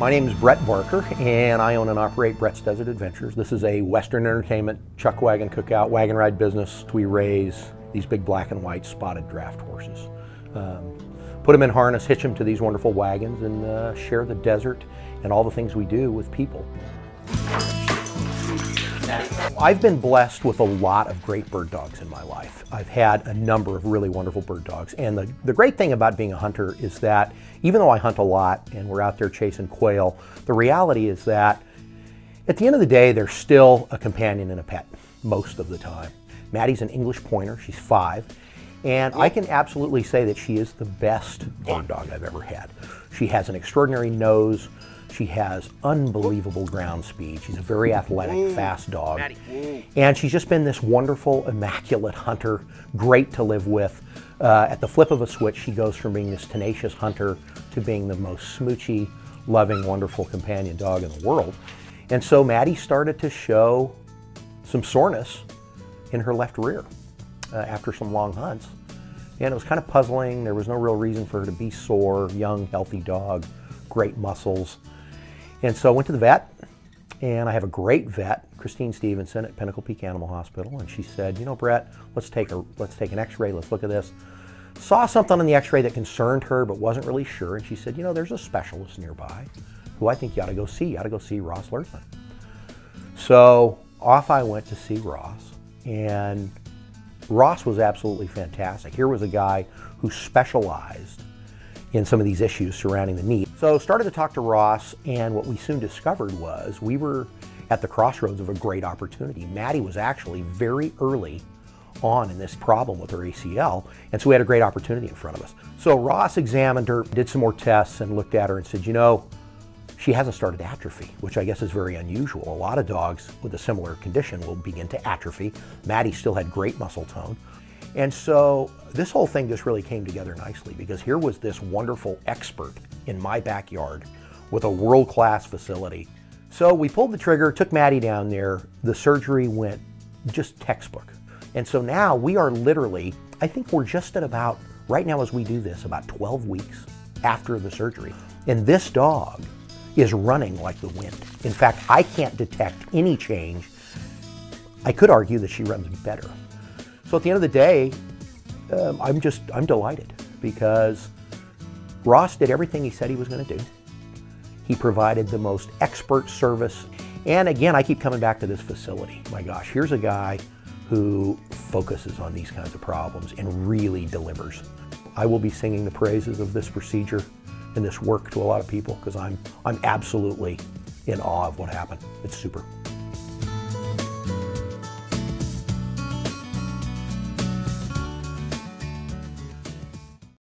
My name is Brett Barker, and I own and operate Brett's Desert Adventures. This is a Western entertainment chuck wagon cookout wagon ride business. We raise these big black and white spotted draft horses. Put them in harness, hitch them to these wonderful wagons, and share the desert and all the things we do with people. I've been blessed with a lot of great bird dogs in my life. I've had a number of really wonderful bird dogs, and the great thing about being a hunter is that even though I hunt a lot and we're out there chasing quail, the reality is that at the end of the day, they're still a companion and a pet most of the time. Maddie's an English pointer, she's 5, and I can absolutely say that she is the best bird dog I've ever had. She has an extraordinary nose. She has unbelievable ground speed. She's a very athletic, fast dog. And she's just been this wonderful, immaculate hunter, great to live with. At the flip of a switch, she goes from being this tenacious hunter to being the most smoochy, loving, wonderful companion dog in the world. And so Maddie started to show some soreness in her left rear after some long hunts. And it was kind of puzzling. There was no real reason for her to be sore, young, healthy dog, great muscles. And so I went to the vet, and I have a great vet, Christine Stevenson at Pinnacle Peak Animal Hospital, and she said, you know, Brett, let's take an x-ray, let's look at this. Saw something on the x-ray that concerned her, but wasn't really sure, and she said, you know, there's a specialist nearby who I think you ought to go see. You ought to go see Ross Lerthman. So off I went to see Ross, and Ross was absolutely fantastic. Here was a guy who specialized in some of these issues surrounding the knee. So started to talk to Ross, and what we soon discovered was we were at the crossroads of a great opportunity. Maddie was actually very early on in this problem with her ACL, and so we had a great opportunity in front of us. So Ross examined her, did some more tests, and looked at her and said, you know, she hasn't started to atrophy, which I guess is very unusual. A lot of dogs with a similar condition will begin to atrophy. Maddie still had great muscle tone. And so this whole thing just really came together nicely, because here was this wonderful expert in my backyard with a world-class facility. So we pulled the trigger, took Maddie down there. The surgery went just textbook. And so now we are literally, I think we're just at about, right now as we do this, about 12 weeks after the surgery. And this dog is running like the wind. In fact, I can't detect any change. I could argue that she runs better. So at the end of the day, I'm delighted, because Ross did everything he said he was going to do. He provided the most expert service. And again, I keep coming back to this facility. My gosh, here's a guy who focuses on these kinds of problems and really delivers. I will be singing the praises of this procedure and this work to a lot of people, because I'm absolutely in awe of what happened. It's super.